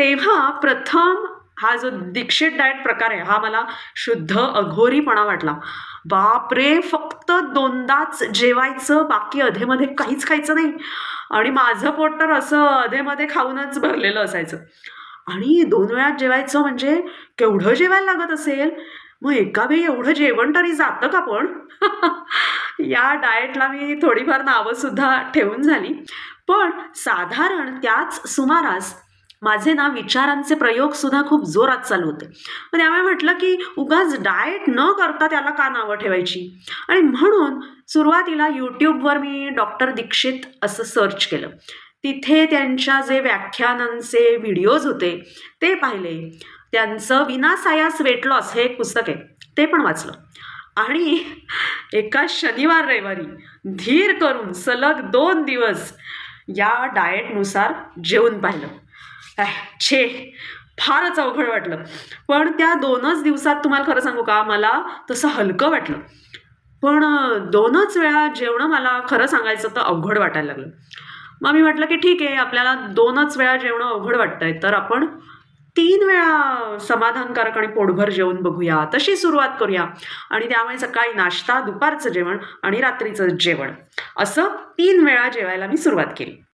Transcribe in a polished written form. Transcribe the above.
तेव्हा प्रथम हा जो दीक्षित डाएट प्रकार आहे, हा मला शुद्ध अघोरीपणा वाटला. बापरे! फक्त 2दाच जेवायचं, बाकी अधेमध्ये काहीच खायचं नाही आणि माझं पोट तर असं अधेमध्ये खाऊनच भरलेलं असायचं. आणि 2 वेळा जेवायचं म्हणजे केवढं जेवायला लागत असेल? मग एका वेळी एवढं जेवण तरी जातं का पण? या डाएटला मी थोडीफार नावं सुद्धा ठेवून झाली. पण साधारण त्याच सुमारास माझे ना विचारांचे प्रयोग सुद्धा खूप जोरात चालू होते. मग त्यामुळे म्हटलं, की उगाच डाएट न करता त्याला का नावं ठेवायची? आणि म्हणून सुरुवातीला YouTubeवर मी डॉक्टर दीक्षित असं सर्च केलं. तिथे त्यांच्या जे व्याख्यानांचे व्हिडिओज होते ते पाहिले. त्यांचं विनासायास वेट लॉस हे एक पुस्तक आहे, ते पण वाचलं. आणि एका शनिवार रविवारी धीर करून सलग 2 दिवस या डाएटनुसार जेवून पाहिलं. छे! फारच अवघड वाटलं. पण त्या 2च दिवसात तुम्हाला खरं सांगू का, मला तसं हलकं वाटलं. पण 2च वेळा जेवणं मला खरं सांगायचं तर अवघड वाटायला लागलं. मग मी म्हटलं, की ठीक आहे, आपल्याला 2च वेळा जेवणं अवघड वाटतंय, तर आपण 3 वेळा समाधानकारक आणि पोटभर जेवून बघूया. तशी सुरुवात करूया आणि त्यामुळे सकाळी नाश्ता, दुपारचं जेवण आणि रात्रीचं जेवण असं 3 वेळा जेवायला मी सुरुवात केली.